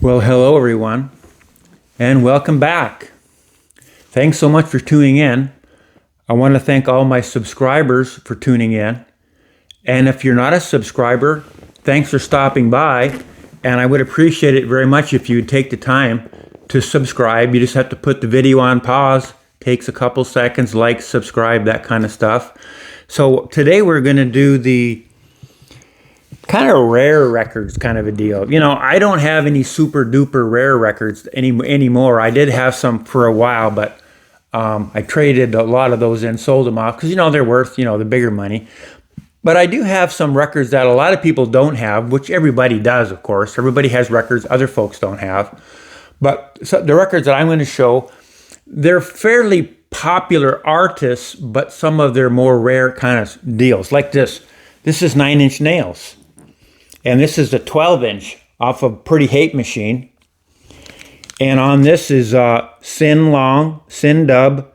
Well, hello everyone, and welcome back. Thanks so much for tuning in. I want to thank all my subscribers for tuning in. And if you're not a subscriber, thanks for stopping by. And I would appreciate it very much if you would take the time to subscribe. You just have to put the video on pause. Takes a couple seconds, like, subscribe, that kind of stuff. So today we're going to do the kind of rare records kind of a deal. You know, I don't have any super duper rare records anymore. I did have some for a while, but I traded a lot of those in, sold them off because, you know, they're worth, you know, the bigger money. But I do have some records that a lot of people don't have, which everybody does, of course. Everybody has records other folks don't have. But so the records that I'm going to show, they're fairly popular artists, but some of their more rare kind of deals. Like this. This is 9 Inch Nails. And this is a 12-inch off of Pretty Hate Machine. And on this is Sin Long, Sin Dub,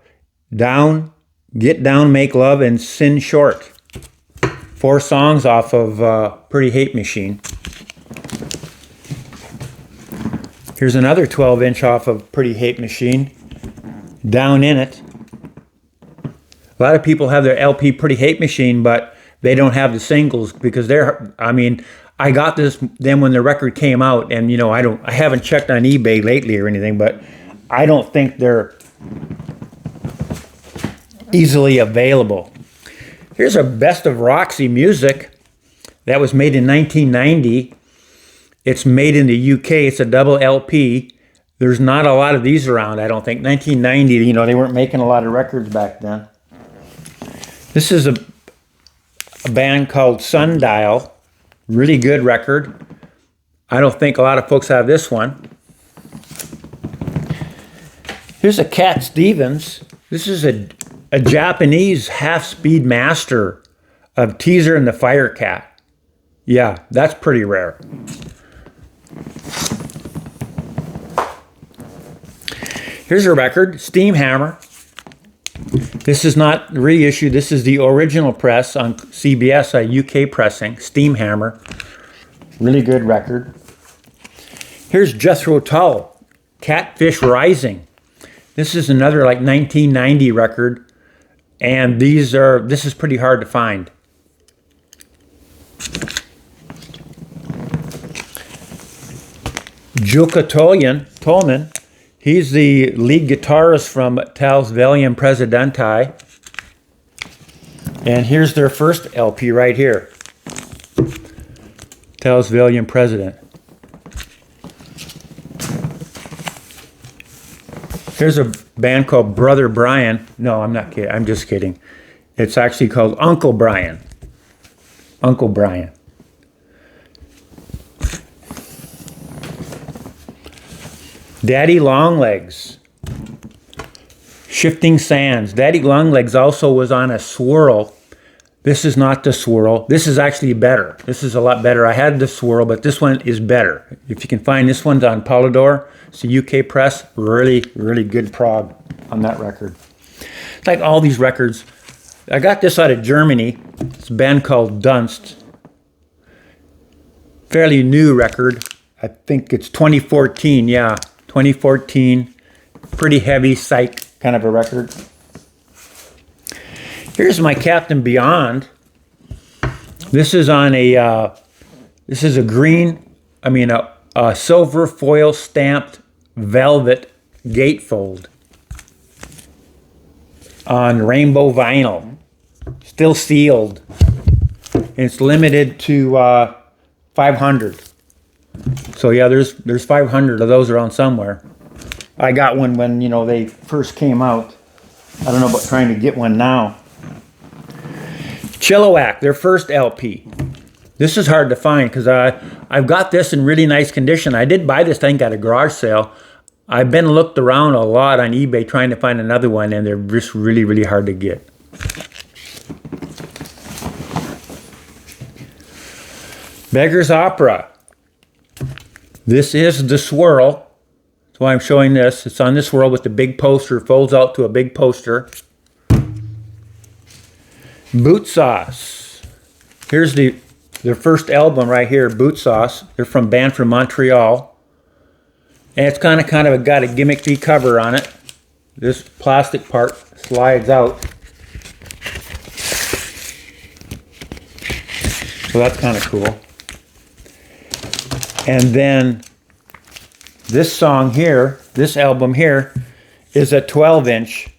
Down, Get Down, Make Love, and Sin Short. 4 songs off of Pretty Hate Machine. Here's another 12-inch off of Pretty Hate Machine. Down in It. A lot of people have their LP Pretty Hate Machine, but they don't have the singles because I got them when the record came out, and you know, I haven't checked on eBay lately or anything, but I don't think they're easily available. Here's a Best of Roxy Music that was made in 1990. It's made in the UK. It's a double LP. There's not a lot of these around, I don't think. 1990, you know, they weren't making a lot of records back then. This is a band called Sundial. Really good record. I don't think a lot of folks have this one. Here's a Cat Stevens. This is a Japanese half-speed master of Teaser and the Firecat. Yeah, that's pretty rare. Here's a record, Steam Hammer. This is not reissued. This is the original press on CBS, a UK pressing, Steam Hammer. Really good record. Here's Jethro Tull, Catfish Rising. This is another like 1990 record, and this is pretty hard to find. Jukka Tolman. He's the lead guitarist from Tals Valium Presidenti. And here's their first LP right here. Tals Valium President. Here's a band called Brother Brian. No, I'm not kidding. I'm just kidding. It's actually called Uncle Brian. Uncle Brian. Daddy Longlegs, Shifting Sands. Daddy Longlegs also was on a Swirl. This is not the Swirl. This is actually better. This is a lot better. I had the Swirl, but this one is better. If you can find this one's on Polydor. It's a UK press. Really, really good prog on that record. It's like all these records. I got this out of Germany. It's a band called Dunst. Fairly new record. I think it's 2014, yeah. 2014, pretty heavy psych kind of a record. Here's my Captain Beyond. This is on a silver foil stamped velvet gatefold on rainbow vinyl, still sealed. It's limited to 500. So yeah, there's 500 of those around somewhere. I got one when, you know, they first came out. I don't know about trying to get one now. Chilliwack, their first LP. This is hard to find because I've got this in really nice condition. I did buy this thing at a garage sale. I've been looked around a lot on eBay trying to find another one, and they're just really, really hard to get. Beggar's Opera. This is the Swirl. That's why I'm showing this. It's on the Swirl with the big poster. Folds out to a big poster. Boot Sauce. Here's their first album right here, Boot Sauce. They're band from Montreal. And it's kind of got a gimmicky cover on it. This plastic part slides out. So that's kind of cool. And then this song here, this album here, is a 12-inch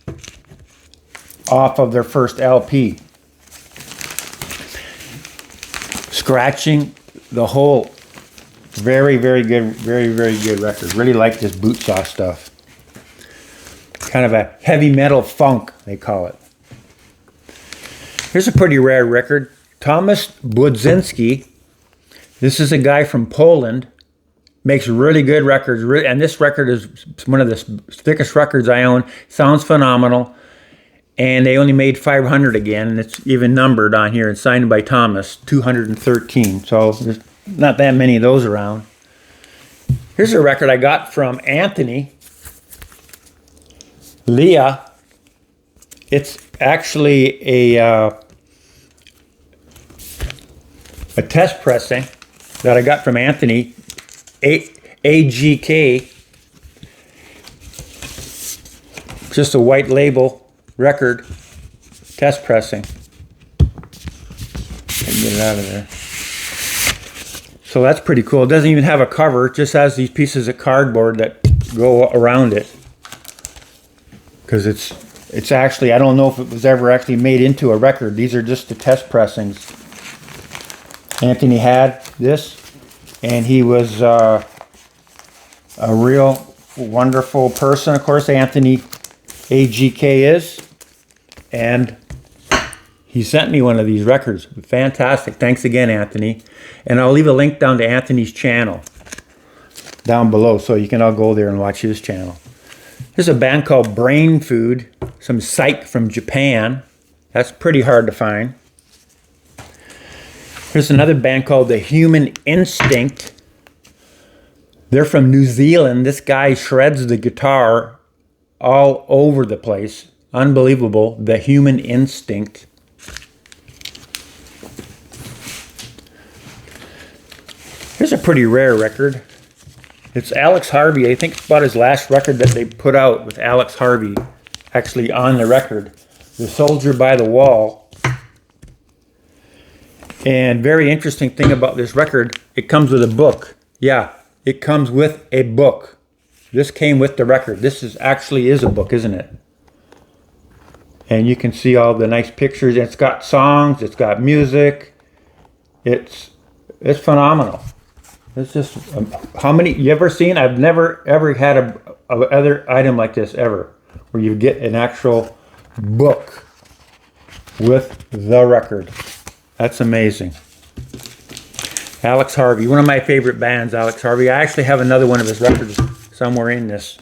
off of their first LP. Scratching the whole. Very, very good, very, very good record. Really like this Bootsaw stuff. Kind of a heavy metal funk, they call it. Here's a pretty rare record. Thomas Budzinski. This is a guy from Poland. Makes really good records. And this record is one of the thickest records I own. Sounds phenomenal. And they only made 500 again. And it's even numbered on here and signed by Thomas. 213. So there's not that many of those around. Here's a record I got from Anthony Leah. It's actually a test pressing that I got from Anthony AGK. Just a white label record test pressing. Get it out of there. So that's pretty cool. It doesn't even have a cover. It just has these pieces of cardboard that go around it. Because it's actually, I don't know if it was ever actually made into a record. These are just the test pressings. Anthony had this, and he was a real wonderful person. Of course, Anthony AGK is. And he sent me one of these records. Fantastic. Thanks again, Anthony. And I'll leave a link down to Anthony's channel down below, so you can all go there and watch his channel. There's a band called Brain Food, some psych from Japan. That's pretty hard to find. There's another band called The Human Instinct. They're from New Zealand. This guy shreds the guitar all over the place. Unbelievable. The Human Instinct. Here's a pretty rare record. It's Alex Harvey. I think it's about his last record that they put out with Alex Harvey actually on the record. The Soldier by the Wall. And very interesting thing about this record, it comes with a book. Yeah, it comes with a book. This came with the record. This is actually is a book, isn't it? And you can see all the nice pictures. It's got songs, it's got music. It's phenomenal. It's just, how many, you ever seen? I've never ever had a other item like this ever, where you get an actual book with the record. That's amazing. Alex Harvey, one of my favorite bands, Alex Harvey. I actually have another one of his records somewhere in this.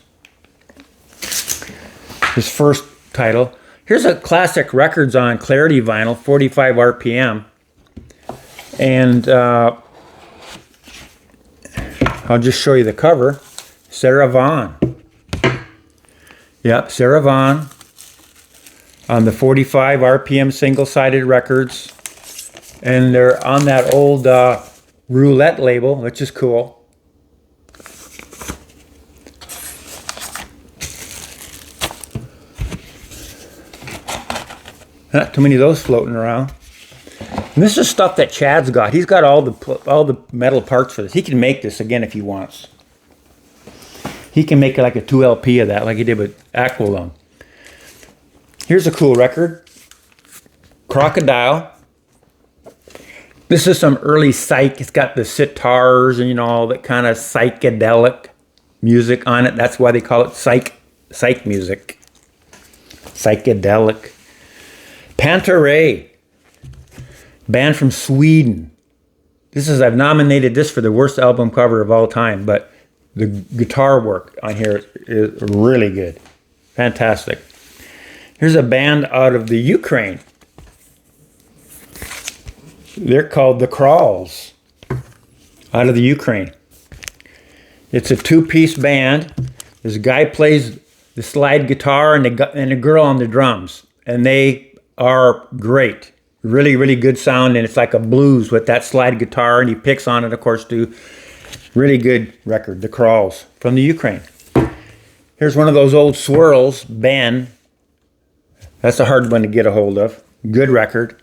His first title. Here's a classic records on Clarity vinyl, 45 RPM. And I'll just show you the cover. Sarah Vaughan. Yep, Sarah Vaughan on the 45 RPM single-sided records. And they're on that old roulette label, which is cool. Not too many of those floating around. And this is stuff that Chad's got. He's got all the metal parts for this. He can make this again if he wants. He can make like a 2 LP of that, like he did with Aqualung. Here's a cool record. Crocodile. This is some early psych. It's got the sitars and all that kind of psychedelic music on it. That's why they call it psych music. Psychedelic. Pantaray. Band from Sweden. I've nominated this for the worst album cover of all time, but the guitar work on here is really good. Fantastic. Here's a band out of the Ukraine. They're called The Crawls, out of the Ukraine. It's a 2-piece band. This guy plays the slide guitar and a girl on the drums, and they are great. Really, really good sound, and it's like a blues with that slide guitar, and he picks on it, of course, too. Really good record, The Crawls, from the Ukraine. Here's one of those old swirls, Ben. That's a hard one to get a hold of. Good record.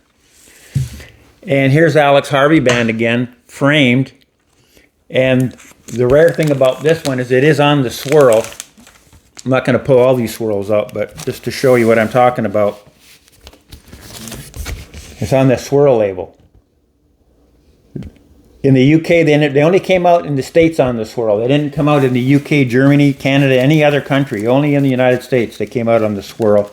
And here's Alex Harvey Band again, framed. And the rare thing about this one is it is on the swirl. I'm not going to pull all these swirls out, but just to show you what I'm talking about. It's on the swirl label. In the UK, they only came out in the States on the swirl. They didn't come out in the UK, Germany, Canada, any other country. Only in the United States they came out on the swirl.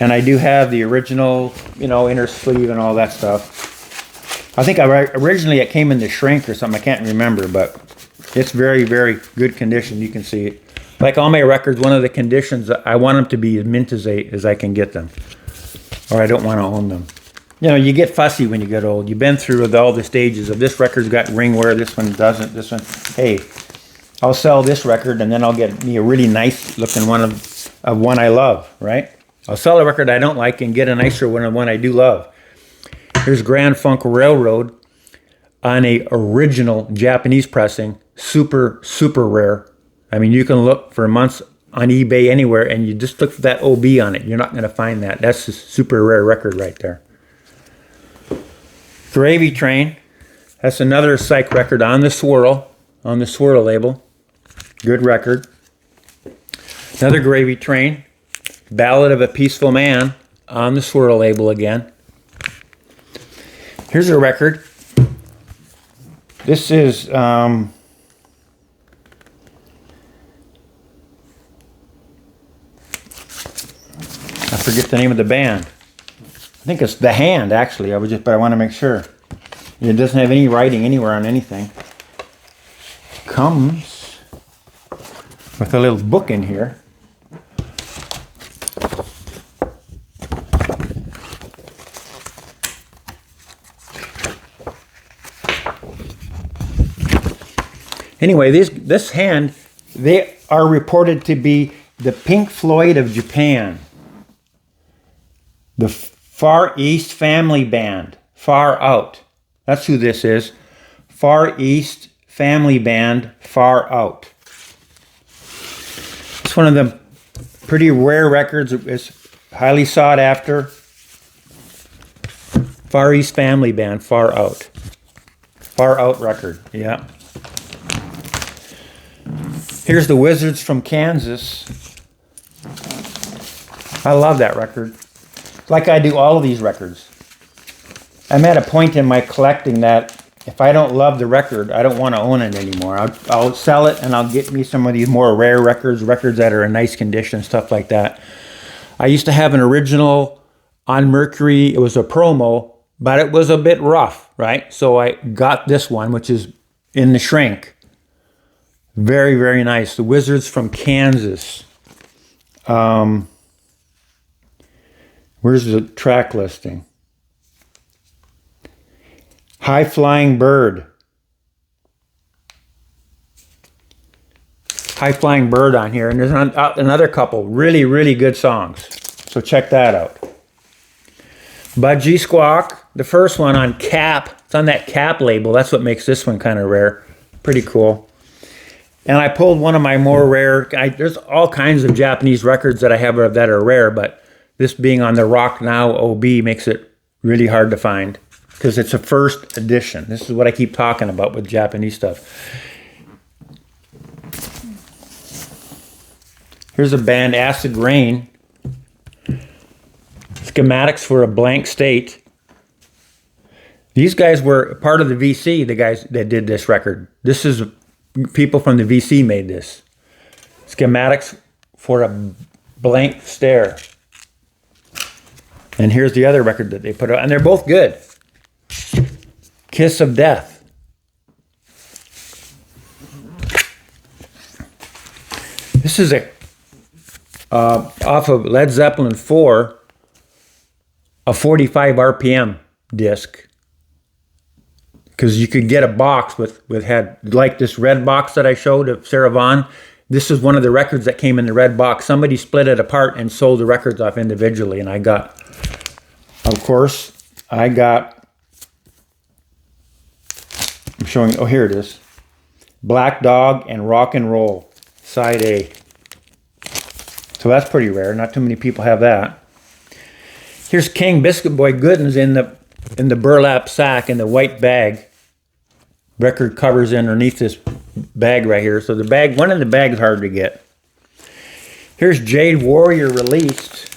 And I do have the original, inner sleeve and all that stuff. I think originally it came in the shrink or something. I can't remember, but it's very, very good condition. You can see it. Like all my records, one of the conditions, I want them to be as mint as I can get them. Or I don't want to own them. You get fussy when you get old. You've been through all the stages of this record's got ring wear, this one doesn't, this one. Hey, I'll sell this record and then I'll get me a really nice looking one of one I love, right? I'll sell a record I don't like and get a nicer one of one I do love. Here's Grand Funk Railroad on a original Japanese pressing, super, super rare. I mean, you can look for months on eBay anywhere and you just look for that OB on it. You're not going to find that. That's a super rare record right there. Gravy Train, that's another psych record on the swirl label. Good record. Another Gravy Train, Ballad of a Peaceful Man on the swirl label again. Here's a record. This is I forget the name of the band. I think it's The Hand, actually. But I want to make sure. It doesn't have any writing anywhere on anything. Comes with a little book in here. Anyway, this Hand, they are reported to be the Pink Floyd of Japan. The Far East Family Band, Far Out. That's who this is. Far East Family Band, Far Out. It's one of the pretty rare records. It's highly sought after. Far East Family Band, Far Out. Far Out record, yeah. Here's the Wizards from Kansas. I love that record. Like I do all of these records. I'm at a point in my collecting that if I don't love the record, I don't want to own it anymore. I'll sell it and I'll get me some of these more rare records that are in nice condition, stuff like that. I used to have an original on Mercury. It was a promo, but it was a bit rough, right? So I got this one, which is in the shrink. Very, very nice. The Wizards from Kansas. Where's the track listing? High Flying Bird. High Flying Bird on here. And there's another couple really, really good songs. So check that out. Budgie Squawk. The first one on Cap. It's on that Cap label. That's what makes this one kind of rare. Pretty cool. And I pulled one of my more rare. There's all kinds of Japanese records that I have that are rare, but this being on the Rock Now OB makes it really hard to find because it's a first edition. This is what I keep talking about with Japanese stuff. Here's a band, Acid Rain. Schematics for a Blank State. These guys were part of the VC, the guys that did this record. This is people from the VC made this. Schematics for a Blank Stare. And here's the other record that they put out, and they're both good. Kiss of Death. This is off of Led Zeppelin 4, a 45 RPM disc. Because you could get a box with had like this red box that I showed of Sarah Vaughan. This is one of the records that came in the red box. Somebody split it apart and sold the records off individually, and I got, of course, I'm showing, oh, here it is. Black Dog and Rock and Roll, side A. So that's pretty rare. Not too many people have that. Here's King Biscuit Boy Goodens in the burlap sack in the white bag. Record covers underneath this bag right here. So the bag, one in the bag is hard to get. Here's Jade Warrior released.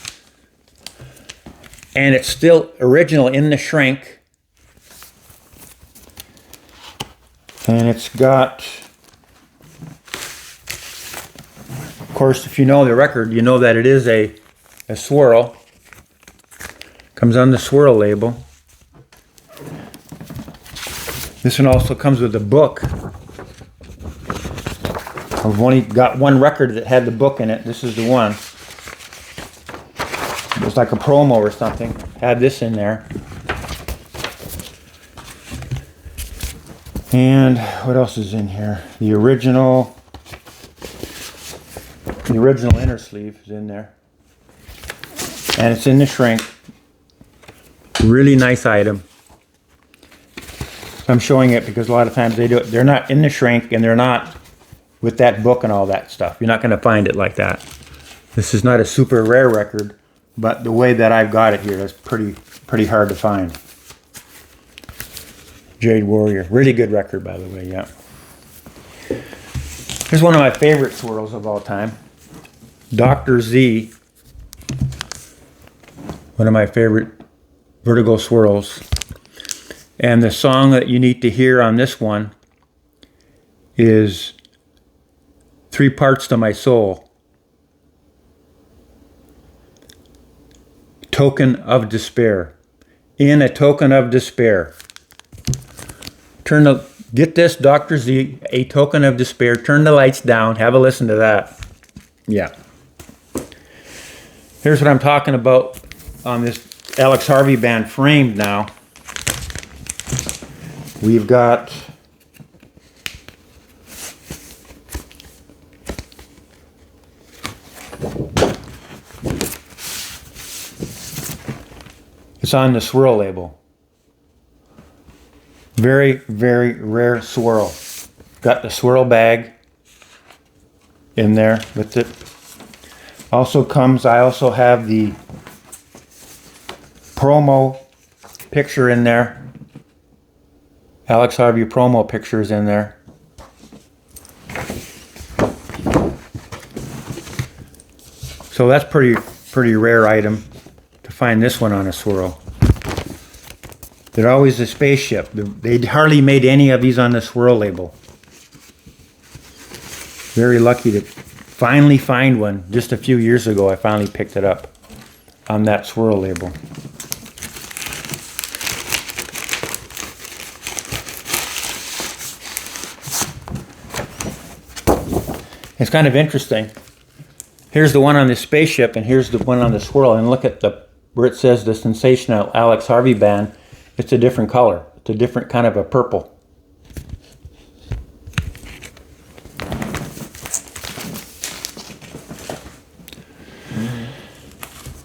And it's still original in the shrink. And it's got, of course, if you know the record, you know that it is a swirl. Comes on the swirl label. This one also comes with a book. I've only got one record that had the book in it. This is the one. It was like a promo or something. Had this in there. And what else is in here? The original inner sleeve is in there. And it's in the shrink. Really nice item. I'm showing it because a lot of times they do it. They're not in the shrink and they're not with that book and all that stuff. You're not going to find it like that. This is not a super rare record, but the way that I've got it here is pretty hard to find. Jade Warrior. Really good record, by the way, yeah. Here's one of my favorite swirls of all time. Dr. Z. One of my favorite Vertigo swirls. And the song that you need to hear on this one is Three Parts to My Soul. Token of Despair. In a Token of Despair. Get this, Dr. Z, A Token of Despair. Turn the lights down. Have a listen to that. Yeah. Here's what I'm talking about on this Alex Harvey band, Framed now. We've got it's on the swirl label. Very, very rare swirl. Got the swirl bag in there with it. Also comes, I also have the promo picture in there. Alex Harvey promo pictures in there. So that's pretty rare item to find this one on a swirl. They're always a spaceship. They hardly made any of these on the swirl label. Very lucky to finally find one. Just a few years ago I finally picked it up on that swirl label. It's kind of interesting. Here's the one on the spaceship and here's the one on the swirl. And look at where it says the Sensational Alex Harvey Band. It's a different color. It's a different kind of a purple.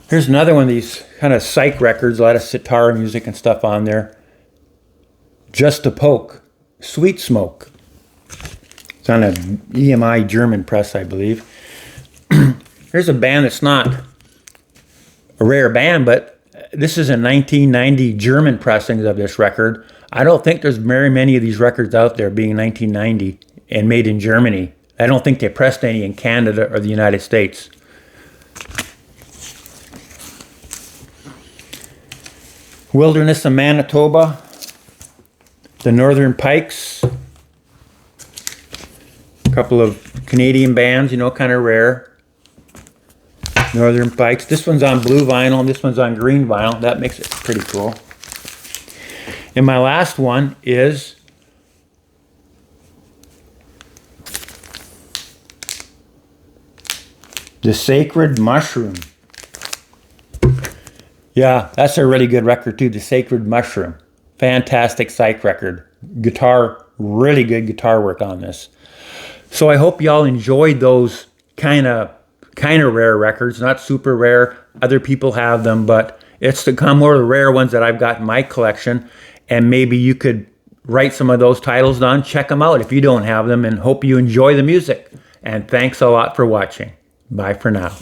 Here's another one of these kind of psych records, a lot of sitar music and stuff on there. Just a Poke, Sweet Smoke. It's on an EMI German press, I believe. Here's a band that's not a rare band, but this is a 1990 German pressing of this record. I don't think there's very many of these records out there being 1990 and made in Germany. I don't think they pressed any in Canada or the United States. Wilderness of Manitoba, the Northern Pikes, a couple of Canadian bands, you know, kind of rare. Northern Pikes. This one's on blue vinyl, and this one's on green vinyl. That makes it pretty cool. And my last one is The Sacred Mushroom. Yeah, that's a really good record too, The Sacred Mushroom. Fantastic psych record. Guitar, really good guitar work on this. So I hope y'all enjoyed those kind of rare records, not super rare. Other people have them, but it's to come more of the rare ones that I've got in my collection. And maybe you could write some of those titles down. Check them out if you don't have them, and hope you enjoy the music. And thanks a lot for watching. Bye for now.